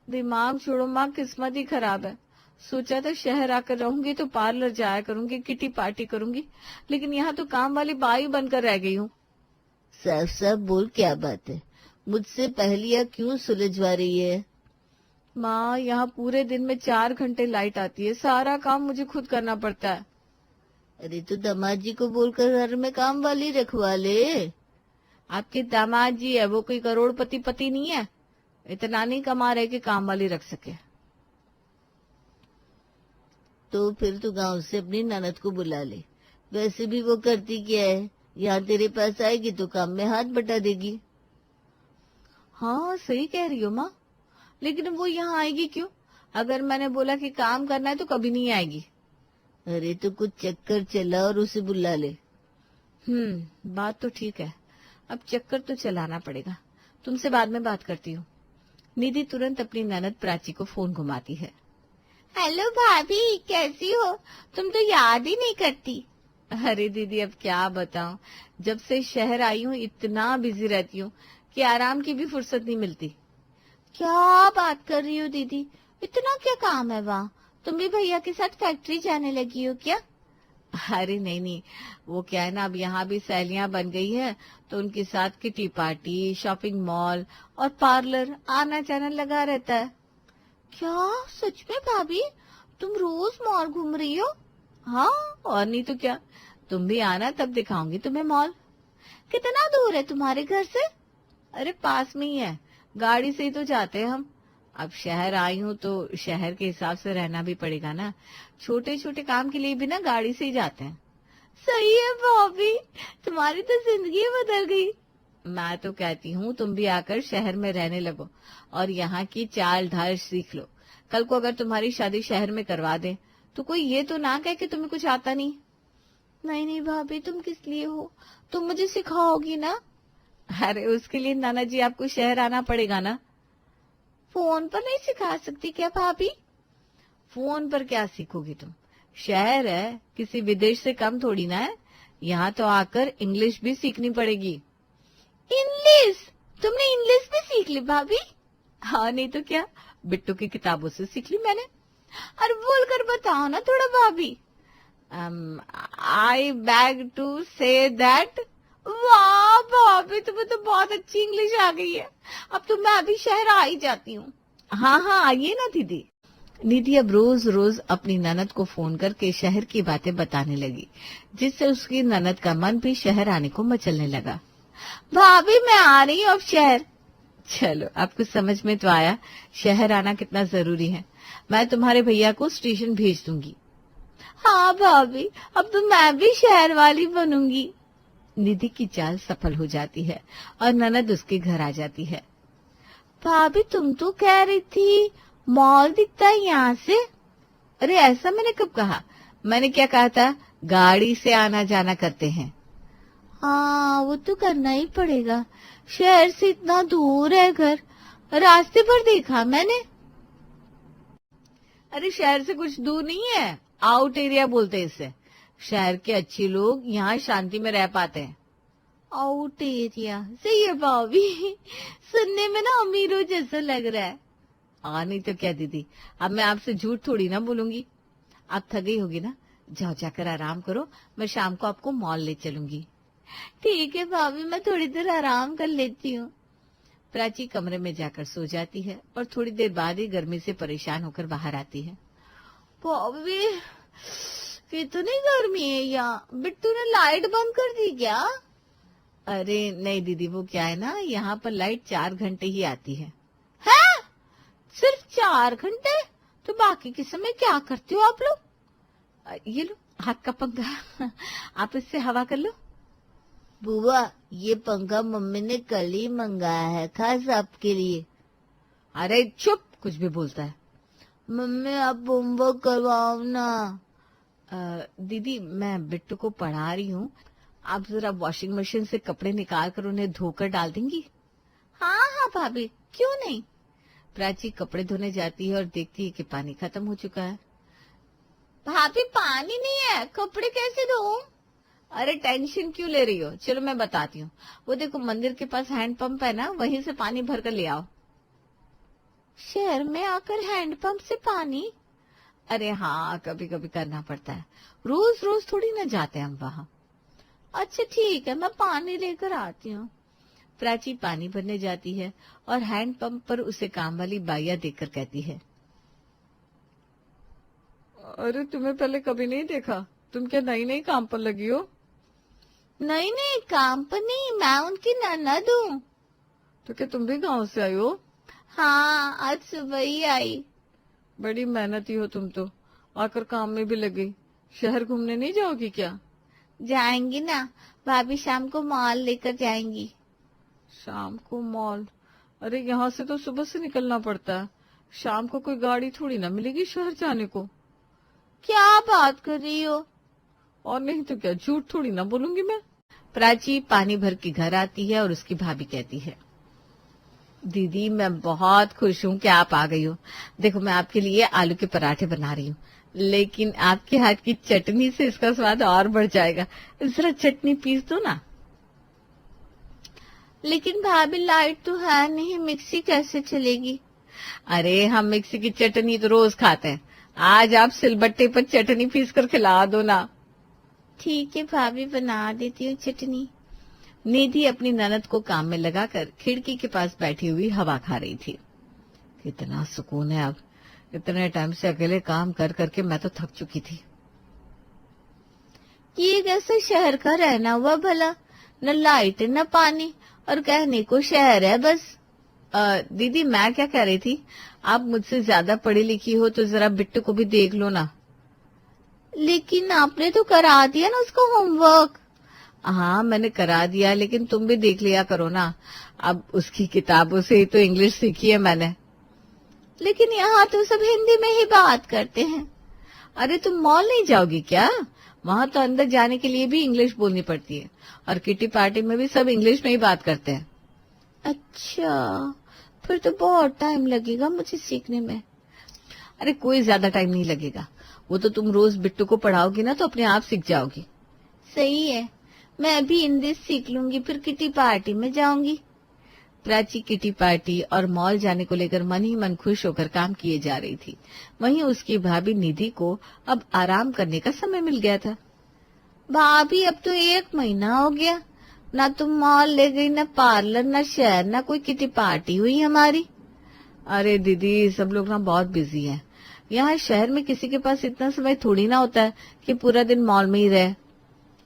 Speaker 2: दिमाग छोड़ो माँ, किस्मत ही खराब है। सोचा था शहर आकर रहूंगी तो पार्लर जाया करूंगी, किटी पार्टी करूंगी, लेकिन यहाँ तो काम वाली बाई बनकर रह गई हूँ।
Speaker 1: साफ साफ बोल, क्या बात है? मुझसे पहेलियां क्यों सुलझवा रही है?
Speaker 2: माँ यहाँ पूरे दिन में 4 घंटे लाइट आती है, सारा काम मुझे खुद करना पड़ता है।
Speaker 1: अरे तो दामाद जी को बोलकर घर में काम वाली रखवा ले।
Speaker 2: आपके दामाद जी है, वो कोई करोड़पति पति नहीं है, इतना नहीं कमा रहे कि काम वाली रख सके।
Speaker 1: तो फिर तू गांव से अपनी ननद को बुला ले, वैसे भी वो करती क्या है, यहाँ तेरे पास आएगी तो काम में हाथ बटा देगी।
Speaker 2: हाँ सही कह रही हो माँ, लेकिन वो यहाँ आएगी क्यों? अगर मैंने बोला कि काम करना है तो कभी नहीं आएगी।
Speaker 1: अरे तो कुछ चक्कर चला और उसे बुला ले।
Speaker 2: बात तो ठीक है, अब चक्कर तो चलाना पड़ेगा। तुमसे बाद में बात करती हूँ। निधि तुरंत अपनी ननद प्राची को फोन घुमाती है।
Speaker 1: हेलो भाभी, कैसी हो? तुम तो याद ही नहीं करती।
Speaker 2: अरे दीदी अब क्या बताऊं, जब से शहर आई हूँ इतना बिजी रहती हूँ कि आराम की भी फुर्सत नहीं मिलती।
Speaker 1: क्या बात कर रही हो दीदी, इतना क्या काम है वहाँ? तुम भी भैया के साथ फैक्ट्री जाने लगी हो क्या?
Speaker 2: अरे नहीं, वो क्या है ना, अब यहाँ भी सहेलियां बन गई है तो उनके साथ किटी पार्टी, शॉपिंग मॉल और पार्लर आना जाना लगा रहता है।
Speaker 1: क्या सच में भाभी, तुम रोज मॉल घूम रही हो?
Speaker 2: हाँ और नहीं तो क्या, तुम भी आना तब दिखाऊंगी तुम्हें मॉल।
Speaker 1: कितना दूर है तुम्हारे घर से?
Speaker 2: अरे पास में ही है, गाड़ी से ही तो जाते हैं हम। अब शहर आई हूँ तो शहर के हिसाब से रहना भी पड़ेगा ना, छोटे छोटे काम के लिए भी ना गाड़ी से ही जाते हैं।
Speaker 1: सही है भाभी, तुम्हारी तो जिंदगी बदल गई।
Speaker 2: मैं तो कहती हूँ तुम भी आकर शहर में रहने लगो और यहाँ की चाल ढाल सीख लो। कल को अगर तुम्हारी शादी शहर में करवा दे तो कोई ये तो ना कहे कि तुम्हें कुछ आता नहीं।
Speaker 1: नहीं भाभी, तुम किस लिए हो, तुम मुझे सिखाओगी ना?
Speaker 2: अरे उसके लिए नाना जी आपको शहर आना पड़ेगा ना।
Speaker 1: फोन पर नहीं सिखा सकती क्या भाभी?
Speaker 2: फोन पर क्या सीखोगी तुम, शहर है, किसी विदेश से कम थोड़ी ना है। यहाँ तो आकर इंग्लिश भी सीखनी पड़ेगी।
Speaker 1: इंग्लिश? तुमने इंग्लिश भी सीख ली भाभी?
Speaker 2: हाँ नहीं तो क्या, बिट्टू की किताबों से सीख ली मैंने।
Speaker 1: अरे बोल कर बताओ ना थोड़ा भाभी।
Speaker 2: I beg to say that.
Speaker 1: वाह भाभी, तुम्हें तो बहुत अच्छी इंग्लिश आ गई है। अब तो मैं अभी शहर आ ही जाती हूँ।
Speaker 2: हाँ आइए ना दीदी। निधि अब रोज रोज अपनी ननद को फोन करके शहर की बातें बताने लगी, जिससे उसकी ननद का मन भी शहर आने को मचलने लगा।
Speaker 1: भाभी मैं आ रही हूँ अब शहर।
Speaker 2: चलो आपको समझ में तो आया शहर आना कितना जरूरी है। मैं तुम्हारे भैया को स्टेशन भेज दूंगी।
Speaker 1: हाँ भाभी, अब तो मैं भी शहर वाली बनूंगी।
Speaker 2: निधि की चाल सफल हो जाती है और ननद उसके घर आ जाती है।
Speaker 1: भाभी तुम तो कह रही थी मॉल दिखता है यहाँ से।
Speaker 2: अरे ऐसा मैंने कब कहा, मैंने क्या कहा था, गाड़ी से आना जाना करते हैं।
Speaker 1: हाँ वो तो करना ही पड़ेगा, शहर से इतना दूर है घर, रास्ते पर देखा मैंने।
Speaker 2: अरे शहर से कुछ दूर नहीं है, आउट एरिया बोलते हैं इसे। शहर के अच्छे लोग यहाँ शांति में रह पाते हैं।
Speaker 1: आउट एरिया, सही है भाभी, सुनने में ना अमीरों जैसा लग रहा है।
Speaker 2: नहीं तो क्या दीदी, अब मैं आपसे झूठ थोड़ी ना बोलूंगी। आप थक गई होगी ना, जाओ जाकर आराम करो, मैं शाम को आपको मॉल ले चलूंगी।
Speaker 1: ठीक है भाभी, मैं थोड़ी देर आराम कर लेती हूँ।
Speaker 2: प्राची कमरे में जाकर सो जाती है और थोड़ी देर बाद ही गर्मी से परेशान होकर बाहर आती है।
Speaker 1: भाभी कितनी गर्मी है यहाँ, बिट्टू ने लाइट बंद कर दी क्या?
Speaker 2: अरे नहीं दीदी, वो क्या है ना, यहाँ पर लाइट 4 घंटे ही आती है।
Speaker 1: हैं? सिर्फ 4 घंटे? तो बाकी के समय क्या करते हो आप लोग?
Speaker 2: ये लो हाथ का पंखा, आप इससे हवा कर लो।
Speaker 1: बुआ, ये पंखा मम्मी ने कल ही मंगाया है, खास आपके लिए।
Speaker 2: अरे चुप, कुछ भी बोलता है।
Speaker 1: मम्मी आप होमवर्क करवाओ ना।
Speaker 2: दीदी मैं बिट्टू को पढ़ा रही हूँ, आप जरा वॉशिंग मशीन से कपड़े निकाल कर उन्हें धोकर डाल देंगी?
Speaker 1: हाँ हाँ भाभी, क्यों नहीं।
Speaker 2: प्राची कपड़े धोने जाती है और देखती है कि पानी खत्म हो चुका है।
Speaker 1: भाभी पानी नहीं है, कपड़े कैसे धोऊं?
Speaker 2: अरे टेंशन क्यों ले रही हो, चलो मैं बताती हूँ। वो देखो मंदिर के पास हैंड पंप है ना, वहीं से पानी भर कर ले आओ।
Speaker 1: शहर में आकर हैंडपंप से पानी?
Speaker 2: अरे हाँ, कभी कभी करना पड़ता है, रोज रोज थोड़ी ना जाते हैं हम वहाँ।
Speaker 1: अच्छा ठीक है, मैं पानी लेकर आती हूँ।
Speaker 2: प्राची पानी भरने जाती है और हैंड पंप पर उसे काम वाली बाइया देखकर कहती है, अरे तुम्हें पहले कभी नहीं देखा, तुम क्या नई नई काम पर लगी हो?
Speaker 1: नहीं नहीं, काम पर नहीं, मैं उनकी ननद हूँ।
Speaker 2: तो क्या तुम भी गांव से आई हो?
Speaker 1: हाँ, आज सुबह ही आई।
Speaker 2: बड़ी मेहनती हो तुम तो, आकर काम में भी लगी। शहर घूमने नहीं जाओगी क्या?
Speaker 1: जाएंगी ना, भाभी शाम को मॉल लेकर जाएंगी।
Speaker 2: शाम को मॉल? अरे यहाँ से तो सुबह से निकलना पड़ता है, शाम को कोई गाड़ी थोड़ी ना मिलेगी शहर जाने को।
Speaker 1: क्या बात कर रही हो?
Speaker 2: और नहीं तो क्या, झूठ थोड़ी ना बोलूंगी मैं। प्राची पानी भर के घर आती है और उसकी भाभी कहती है, दीदी मैं बहुत खुश हूँ कि आप आ गई हो। देखो मैं आपके लिए आलू के पराठे बना रही हूँ, लेकिन आपके हाथ की चटनी से इसका स्वाद और बढ़ जाएगा। जरा चटनी पीस दो ना।
Speaker 1: लेकिन भाभी लाइट तो है नहीं, मिक्सी कैसे चलेगी?
Speaker 2: अरे हम मिक्सी की चटनी तो रोज खाते हैं, आज आप सिलबट्टे पर चटनी पीस कर खिला दो ना।
Speaker 1: ठीक है भाभी, बना देती हूँ चटनी।
Speaker 2: निधि अपनी ननद को काम में लगाकर खिड़की के पास बैठी हुई हवा खा रही थी। कितना सुकून है अब, इतने टाइम से अकेले काम कर करके मैं तो थक चुकी थी।
Speaker 1: ये कैसा शहर का रहना हुआ भला, न लाइट न पानी, और कहने को शहर है बस।
Speaker 2: दीदी मैं क्या कह रही थी, आप मुझसे ज्यादा पढ़ी लिखी हो तो जरा बिट्टू को भी देख लो ना।
Speaker 1: लेकिन आपने तो करा दिया ना उसका होमवर्क।
Speaker 2: हाँ मैंने करा दिया, लेकिन तुम भी देख लिया करो ना, अब उसकी किताबों से ही तो इंग्लिश सीखी है मैंने।
Speaker 1: लेकिन यहाँ तो सब हिंदी में ही बात करते हैं।
Speaker 2: अरे तुम मॉल नहीं जाओगी क्या? वहाँ तो अंदर जाने के लिए भी इंग्लिश बोलनी पड़ती है, और किटी पार्टी में भी सब इंग्लिश में ही बात करते हैं।
Speaker 1: अच्छा, फिर तो बहुत टाइम लगेगा मुझे सीखने में।
Speaker 2: अरे कोई ज्यादा टाइम नहीं लगेगा, वो तो तुम रोज बिट्टू को पढ़ाओगी ना तो अपने आप सीख जाओगी।
Speaker 1: सही है, मैं भी इंग्लिश सीख लूंगी, फिर किटी पार्टी में जाऊंगी।
Speaker 2: प्राची किटी पार्टी और मॉल जाने को लेकर मन ही मन खुश होकर काम किए जा रही थी। वहीं उसकी भाभी निधि को अब आराम करने का समय मिल गया था।
Speaker 1: भाभी अब तो 1 महीना हो गया, ना तुम मॉल ले गई, ना पार्लर, ना शहर, ना कोई किटी पार्टी हुई हमारी।
Speaker 2: अरे दीदी सब लोग ना बहुत बिजी हैं। यहाँ शहर में किसी के पास इतना समय थोड़ी ना होता है कि पूरा दिन मॉल में ही रहे।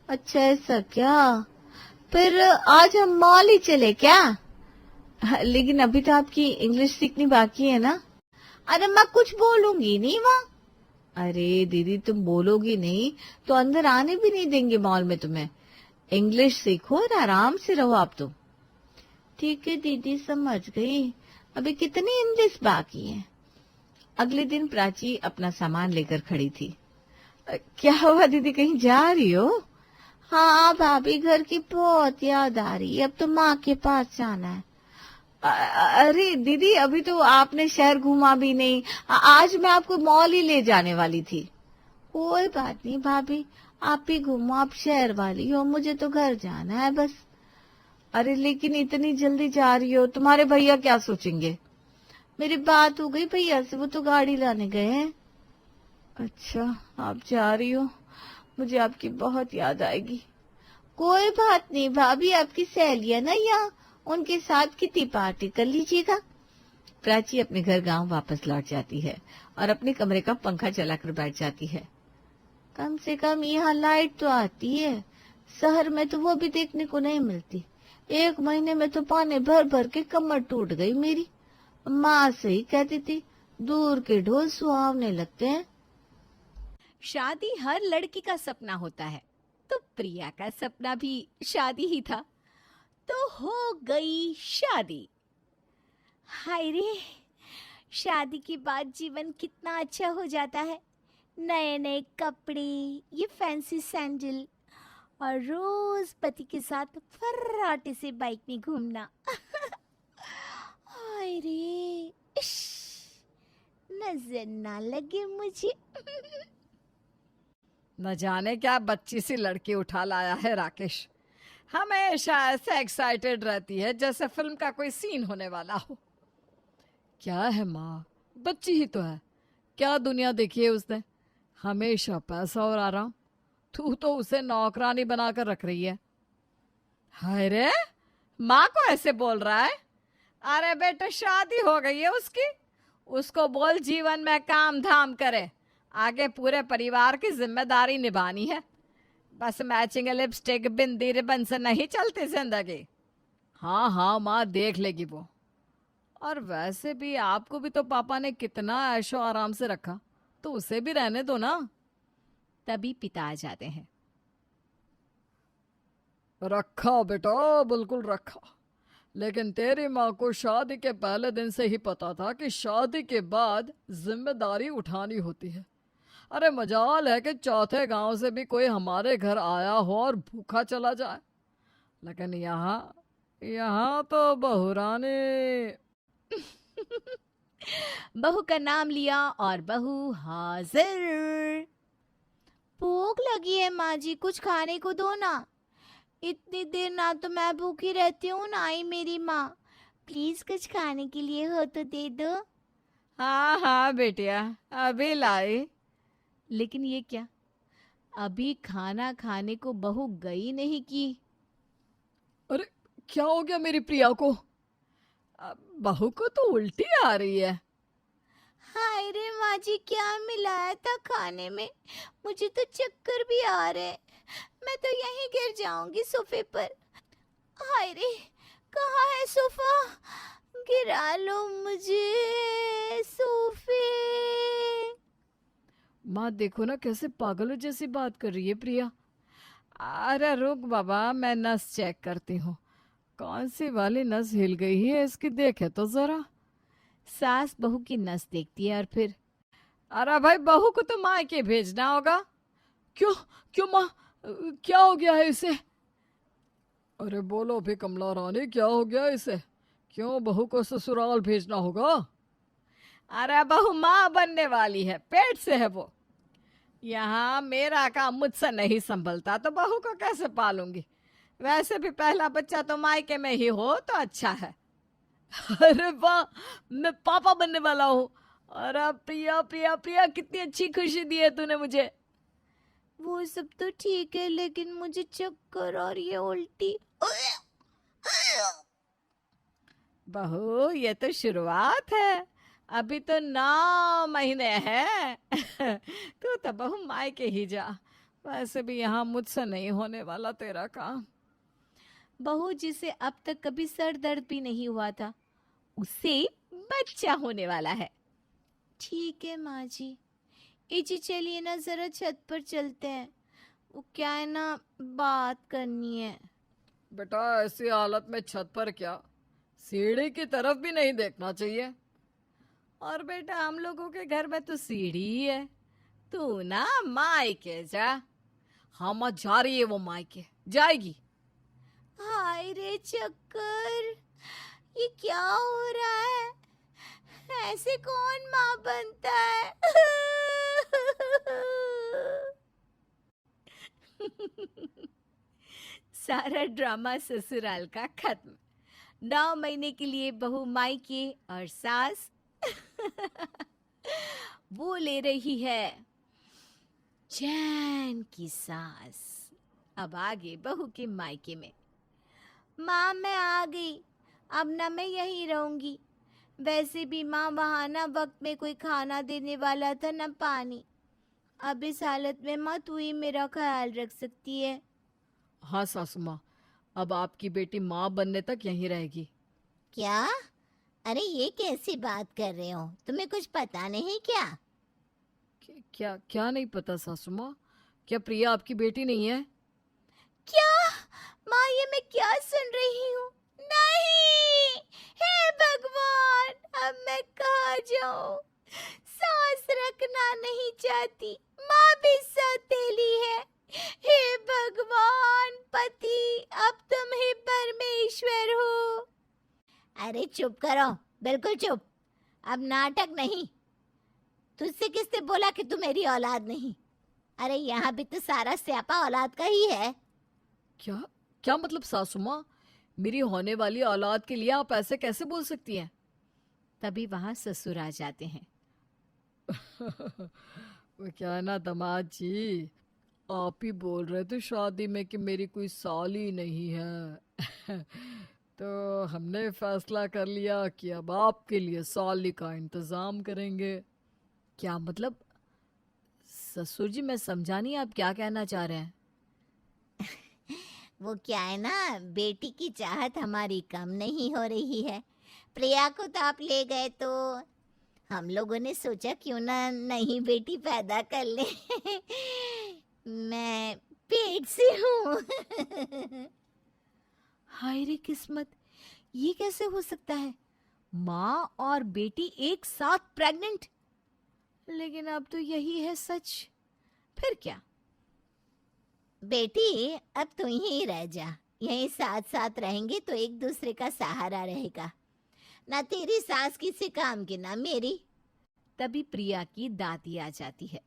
Speaker 1: अच्छा ऐसा क्या? फिर आज हम मॉल ही चले क्या?
Speaker 2: लेकिन अभी तो आपकी इंग्लिश सीखनी बाकी है ना।
Speaker 1: अरे मैं कुछ बोलूंगी नहीं वहाँ।
Speaker 2: अरे दीदी तुम बोलोगी नहीं तो अंदर आने भी नहीं देंगे मॉल में तुम्हें। इंग्लिश सीखो और आराम से रहो आप तो।
Speaker 1: ठीक है दीदी, समझ गई। अभी कितनी इंग्लिश बाकी है?
Speaker 2: अगले दिन प्राची अपना सामान लेकर खड़ी थी। क्या हुआ दीदी, कहीं जा रही हो?
Speaker 1: हाँ भाभी, घर की बहुत याद आ रही है, अब तो माँ के पास जाना है।
Speaker 2: अरे दीदी अभी तो आपने शहर घूमा भी नहीं, आज मैं आपको मॉल ही ले जाने वाली थी।
Speaker 1: कोई बात नहीं भाभी, आप ही घूमो, आप शहर वाली हो, मुझे तो घर जाना है बस।
Speaker 2: अरे लेकिन इतनी जल्दी जा रही हो, तुम्हारे भैया क्या सोचेंगे?
Speaker 1: मेरी बात हो गई भैया से, वो तो गाड़ी लाने गए हैं।
Speaker 2: अच्छा आप जा रही हो, मुझे आपकी बहुत याद आएगी।
Speaker 1: कोई बात नहीं भाभी, आपकी सहेलियां ना यहाँ, उनके साथ किटी पार्टी कर लीजिएगा।
Speaker 2: प्राची अपने घर गांव वापस लौट जाती है और अपने कमरे का पंखा चलाकर बैठ जाती है।
Speaker 1: कम से कम यहाँ लाइट तो आती है, शहर में तो वो भी देखने को नहीं मिलती।
Speaker 2: 1 महीने में तो पानी भर भर के कमर टूट गई मेरी। माँ से ही कहती थी, दूर के ढोल सुहावने लगते हैं।
Speaker 1: शादी हर लड़की का सपना होता है, तो प्रिया का सपना भी शादी ही था। तो हो गई शादी। हाय रे, शादी के बाद जीवन कितना अच्छा हो जाता है। नए नए कपड़े, ये फैंसी सैंडल और रोज पति के साथ फर्राटे से बाइक में घूमना। हाय रे, इश, नजर ना लगे मुझे।
Speaker 3: न जाने क्या बच्ची सी लड़की उठा लाया है राकेश। हमेशा ऐसे एक्साइटेड रहती है जैसे फिल्म का कोई सीन होने वाला हो। क्या है माँ, बच्ची ही तो है, क्या दुनिया देखी है उसने। हमेशा पैसा और आराम। तू तो उसे नौकरानी बनाकर रख रही है। हाय रे, माँ को ऐसे बोल रहा है। अरे बेटा, शादी हो गई है उसकी, उसको बोल जीवन में काम धाम करे, आगे पूरे परिवार की जिम्मेदारी निभानी है। बस मैचिंग लिपस्टिक बिंदी रिबन से नहीं चलती जिंदगी। हाँ हाँ माँ, देख लेगी वो। और वैसे भी आपको भी तो पापा ने कितना ऐशो आराम से रखा, तो उसे भी रहने दो ना।
Speaker 1: तभी पिता आ जाते हैं।
Speaker 3: रखा बेटा, बिल्कुल रखा। लेकिन तेरी माँ को शादी के पहले दिन से ही पता था कि शादी के बाद जिम्मेदारी उठानी होती है। अरे मजाल है कि चौथे गांव से भी कोई हमारे घर आया हो और भूखा चला जाए। लेकिन यहाँ तो बहुरानी।
Speaker 1: बहू का नाम लिया और बहू हाजिर। भूख लगी है माँ जी, कुछ खाने को दो ना। इतनी देर ना तो मैं भूखी रहती हूँ ना ही मेरी माँ। प्लीज कुछ खाने के लिए हो तो दे दो।
Speaker 3: हाँ हाँ बेटिया, अभी लाई।
Speaker 1: लेकिन ये क्या, अभी खाना खाने को बहू गई नहीं की।
Speaker 3: अरे क्या हो गया मेरी प्रिया को? बहू को तो उल्टी आ रही है।
Speaker 1: हाय रे माँ जी, क्या मिलाया था खाने में? मुझे तो चक्कर भी आ रहे हैं। मैं तो यहीं गिर जाऊंगी सोफे पर। हाय रे, कहाँ है सोफा? गिरा लो मुझे सोफे।
Speaker 3: माँ देखो ना कैसे पागलों जैसी बात कर रही है प्रिया। अरे रुक बाबा, मैं नस चेक करती हूँ। कौन सी वाली नस हिल गई है इसकी, देखे तो जरा।
Speaker 1: सास बहू की नस देखती है और फिर,
Speaker 3: अरे भाई, बहू को तो मायके भेजना होगा। क्यों क्यों माँ, क्या हो गया है इसे? अरे बोलो भी कमला रानी, क्या हो गया इसे? क्यों बहू को ससुराल भेजना होगा? अरे बहू माँ बनने वाली है, पेट से है वो। यहाँ मेरा काम मुझसे नहीं संभलता तो बहू को कैसे पालूंगी? वैसे भी पहला बच्चा तो मायके में ही हो तो अच्छा है। अरे वाह, मैं पापा बनने वाला हूँ। अरे प्रिया प्रिया प्रिया, कितनी अच्छी खुशी दी है तूने मुझे।
Speaker 1: वो सब तो ठीक है, लेकिन मुझे चक्कर और ये उल्टी।
Speaker 3: बहू ये तो शुरुआत है, अभी तो 9 महीने हैं। तू तो बहू मायके ही जा। वैसे भी यहाँ मुझसे नहीं होने वाला तेरा काम।
Speaker 1: बहू जिसे अब तक कभी सर दर्द भी नहीं हुआ था, उससे बच्चा होने वाला है। ठीक है माँ जी, जी चलिए ना, जरा छत पर चलते हैं। वो क्या है ना, बात करनी है।
Speaker 3: बेटा ऐसी हालत में छत पर क्या, सीढ़ी की तरफ भी नहीं देखना चाहिए। और बेटा हम लोगों के घर में तो सीढ़ी ही है, तू ना मायके जा। हाँ माँ, जा रही है वो मायके, जाएगी।
Speaker 1: हाय रे चक्कर, ये क्या हो रहा है? ऐसे कौन माँ बनता है? सारा ड्रामा ससुराल का खत्म। 9 महीने के लिए बहू मायके और सास वो ले रही है चैन की सांस। अब आगे बहू के मायके में। माँ मैं आ गई, अब ना मैं यहीं रहूंगी। वैसे भी माँ वहाँ ना वक्त में कोई खाना देने वाला था ना पानी। अब इस हालत में माँ तू ही मेरा ख्याल रख सकती है।
Speaker 3: हाँ सासू माँ, अब आपकी बेटी माँ बनने तक यहीं रहेगी।
Speaker 1: क्या? अरे ये कैसी बात कर रहे हो? तुम्हें कुछ पता नहीं क्या?
Speaker 3: क्या क्या नहीं पता सासू माँ? क्या प्रिया आपकी बेटी नहीं है?
Speaker 1: क्या? माँ, ये मैं क्या सुन रही हूँ? नहीं! हे भगवान, अब मैं कहाँ जाऊँ? सांस रखना नहीं चाहती, माँ भी सौतेली है। हे भगवान पति, अब तुम ही परमेश्वर हो। अरे चुप करो, बिल्कुल चुप। अब नाटक नहीं। तुझसे किसने बोला कि तू मेरी औलाद नहीं? अरे यहाँ भी तो सारा स्यापा औलाद का ही है।
Speaker 3: क्या क्या मतलब सासू माँ? मेरी होने वाली औलाद के लिए आप ऐसे कैसे बोल सकती हैं?
Speaker 2: तभी वहां ससुर आ जाते हैं।
Speaker 3: वो क्या है ना दामाद जी, आप ही बोल रहे थे शादी में कि मेरी कोई साली नहीं है। तो हमने फैसला कर लिया कि अब आपके लिए साली का इंतजाम करेंगे।
Speaker 2: क्या मतलब? ससुर जी, मैं समझा नहीं, आप क्या कहना चाह रहे हैं?
Speaker 1: वो क्या है ना, बेटी की चाहत हमारी कम नहीं हो रही है। प्रिया को तो आप ले गए तो हम लोगों ने सोचा क्यों ना नई बेटी पैदा कर ले। मैं पेट से हूँ।
Speaker 2: हाय रे किस्मत, ये कैसे हो सकता है? माँ और बेटी एक साथ प्रेग्नेंट? लेकिन अब तो यही है सच। फिर क्या?
Speaker 1: बेटी, अब तू ही रह जा। यहीं साथ साथ रहेंगे तो एक दूसरे का सहारा रहेगा। ना तेरी सास किसी काम की, ना मेरी।
Speaker 2: तभी प्रिया की दादी आ जाती है।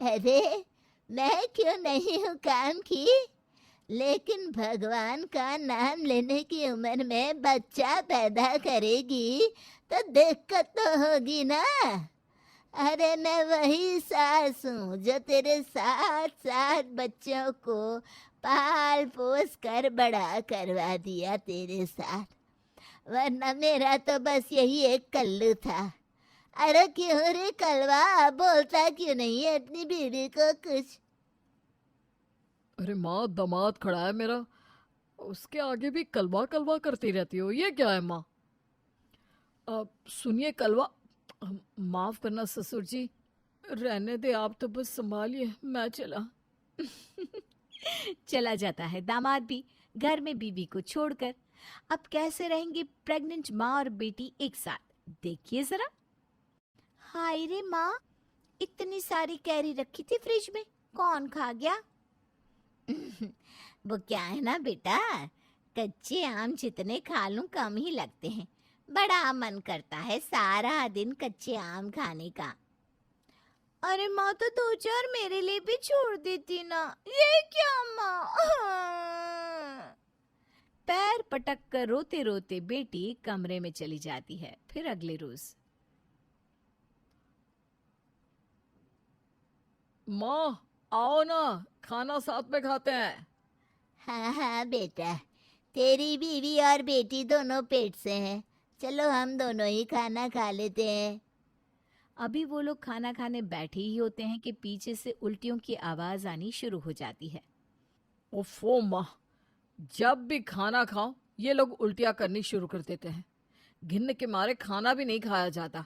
Speaker 1: अरे मैं क्यों नहीं हूँ काम की, लेकिन भगवान का नाम लेने की उम्र में बच्चा पैदा करेगी तो दिक्कत तो होगी ना। अरे मैं वही सास हूँ जो तेरे साथ साथ बच्चों को पाल पोस कर बड़ा करवा दिया तेरे साथ, वरना मेरा तो बस यही एक कल्लू था। अरे क्यों रे कलवा, बोलता क्यों नहीं है अपनी बीवी को कुछ?
Speaker 3: अरे माँ, दामाद खड़ा है मेरा, उसके आगे भी कलवा कलवा करती रहती हो, ये क्या है माँ? सुनिए कलवा, माफ करना ससुर जी, रहने दे, आप तो बस संभालिए, मैं चला।
Speaker 2: चला जाता है दामाद भी घर में बीवी को छोड़कर। अब कैसे रहेंगे प्रेग्नेंट माँ और बेटी एक साथ? देखिए जरा। हाय रे माँ, इतनी सारी कैरी रखी थी फ्रिज में, कौन खा गया?
Speaker 1: वो क्या है ना बेटा, कच्चे आम जितने खा लूं कम ही लगते हैं। बड़ा मन करता है सारा दिन कच्चे आम खाने का।
Speaker 2: अरे माँ, तो 2-4 मेरे लिए भी छोड़ देती ना। ये क्या माँ? पैर पटक कर रोते रोते बेटी कमरे में चली जाती है। फिर अगले रोज,
Speaker 3: माँ आओ ना, खाना साथ में खाते हैं।
Speaker 1: हाँ हाँ बेटा, तेरी बीवी और बेटी दोनों पेट से हैं। चलो हम दोनों ही खाना खा लेते हैं।
Speaker 2: अभी वो लोग खाना खाने बैठे ही होते हैं कि पीछे से उल्टियों की आवाज आनी शुरू हो जाती है।
Speaker 3: ओफो माँ, जब भी खाना खाओ ये लोग उल्टियाँ करनी शुरू कर देते हैं। घिन के मारे खाना भी नहीं खाया जाता।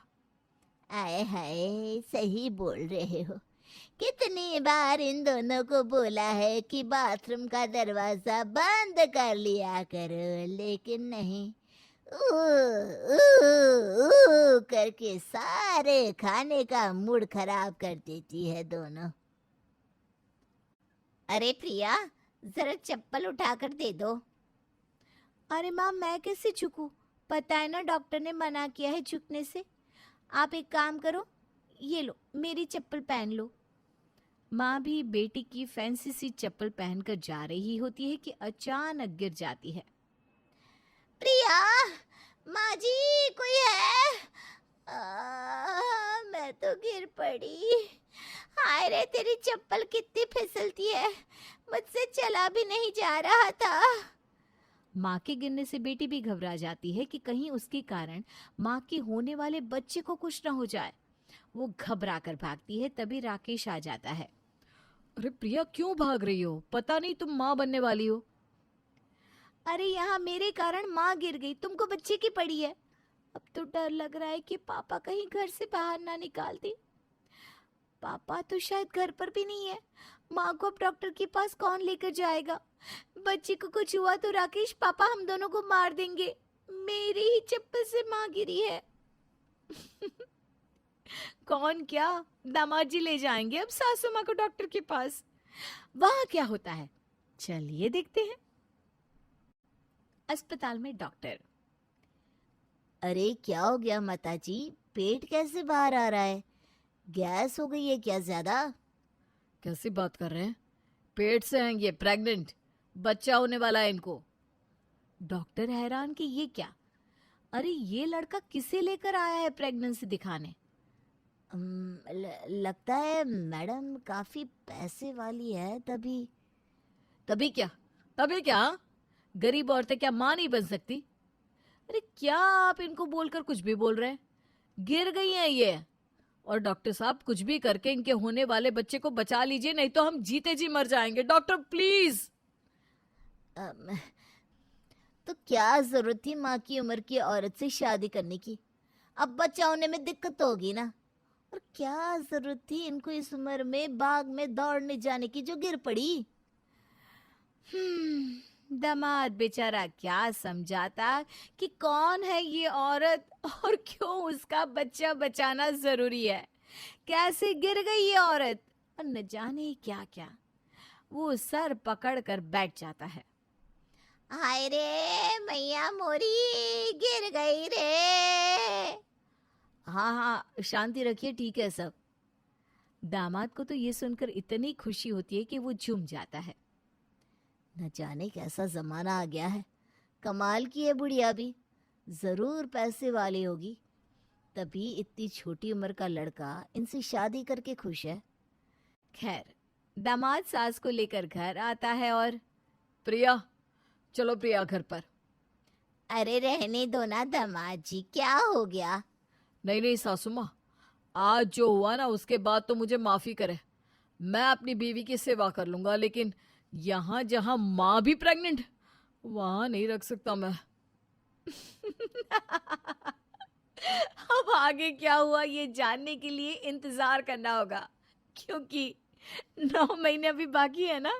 Speaker 1: आए हाय, सही बोल रहे हो। कितनी बार इन दोनों को बोला है कि बाथरूम का दरवाजा बंद कर लिया करो, लेकिन नहीं। करके सारे खाने का मूड खराब कर देती है दोनों। अरे प्रिया, जरा चप्पल उठाकर दे दो।
Speaker 2: अरे माँ, मैं कैसे झुकूं? पता है ना, डॉक्टर ने मना किया है झुकने से। आप एक काम करो, ये लो, मेरी चप्पल पहन लो। माँ भी बेटी की फैंसी सी चप्पल पहनकर जा रही होती है कि अचानक गिर जाती है।
Speaker 1: प्रिया, माँ जी, कोई है? मैं तो गिर पड़ी। हाय रे, तेरी चप्पल कितनी फिसलती है, मुझसे चला भी नहीं जा रहा था।
Speaker 2: माँ के गिरने से बेटी भी घबरा जाती है कि कहीं उसके कारण माँ के होने वाले बच्चे को कुछ न हो जाए। वो घबरा कर भागती है। तभी राकेश आ जाता है।
Speaker 3: अरे प्रिया, क्यों भाग रही हो? पता नहीं तुम माँ बनने वाली हो।
Speaker 2: अरे यहाँ मेरे कारण माँ गिर गई, तुमको बच्चे की पड़ी है। अब तो डर लग रहा है कि पापा कहीं घर से बाहर ना निकाल दे। पापा तो शायद घर पर भी नहीं है। माँ को अब डॉक्टर के पास कौन लेकर जाएगा? बच्चे को कुछ हुआ तो राकेश पापा हम दोनों को मार देंगे। मेरी ही चप्पल से माँ गिरी है। कौन क्या, दामाद जी ले जाएंगे अब सासू माँ को डॉक्टर के पास। वहां क्या होता है, चलिए देखते हैं। अस्पताल में डॉक्टर।
Speaker 4: अरे क्या हो गया माता जी, पेट कैसे बाहर आ रहा है? गैस हो गई है क्या ज्यादा?
Speaker 3: कैसी बात कर रहे हैं? पेट से हैं ये, प्रेग्नेंट, बच्चा होने वाला है इनको।
Speaker 2: डॉक्टर हैरान कि ये क्या, अरे ये लड़का किसे लेकर आया है प्रेगनेंसी दिखाने?
Speaker 4: लगता है मैडम काफी पैसे वाली है, तभी।
Speaker 3: तभी क्या, तभी क्या? गरीब औरतें क्या मां नहीं बन सकती?
Speaker 2: अरे क्या आप इनको बोलकर कुछ भी बोल रहे हैं?
Speaker 3: गिर गई हैं ये। और डॉक्टर साहब कुछ भी करके इनके होने वाले बच्चे को बचा लीजिए, नहीं तो हम जीते जी मर जाएंगे। Doctor please.
Speaker 4: तो क्या जरूरत थी माँ की उम्र की औरत से शादी करने की? अब बच्चा होने में दिक्कत होगी ना। और क्या जरूरत थी इनको इस उम्र में बाग में दौड़ने जाने की जो गिर पड़ी।
Speaker 2: दामाद बेचारा क्या समझाता कि कौन है ये औरत और क्यों उसका बच्चा बचाना जरूरी है। कैसे गिर गई ये औरत और न जाने क्या क्या। वो सर पकड़ कर बैठ जाता है।
Speaker 4: हाय रे मैया मोरी, गिर गई रे।
Speaker 2: हाँ हाँ शांति रखिए, ठीक है सब। दामाद को तो ये सुनकर इतनी खुशी होती है कि वो झूम जाता है।
Speaker 4: न जाने कैसा जमाना आ गया है। कमाल की है बुढ़िया भी, जरूर पैसे वाली होगी, तभी इतनी छोटी उम्र का लड़का इनसे शादी करके खुश है।
Speaker 2: खैर दामाद सास को लेकर घर आता है और
Speaker 3: प्रिया, चलो प्रिया घर पर।
Speaker 4: अरे रहने दो ना दामाद जी, क्या हो गया?
Speaker 3: नहीं नहीं सासू माँ, आज जो हुआ ना उसके बाद तो मुझे माफी करे। मैं अपनी बीवी की सेवा कर लूंगा, लेकिन यहाँ जहाँ माँ भी प्रेग्नेंट, वहां नहीं रख सकता मैं।
Speaker 2: अब आगे क्या हुआ ये जानने के लिए इंतजार करना होगा, क्योंकि 9 महीने अभी बाकी है ना।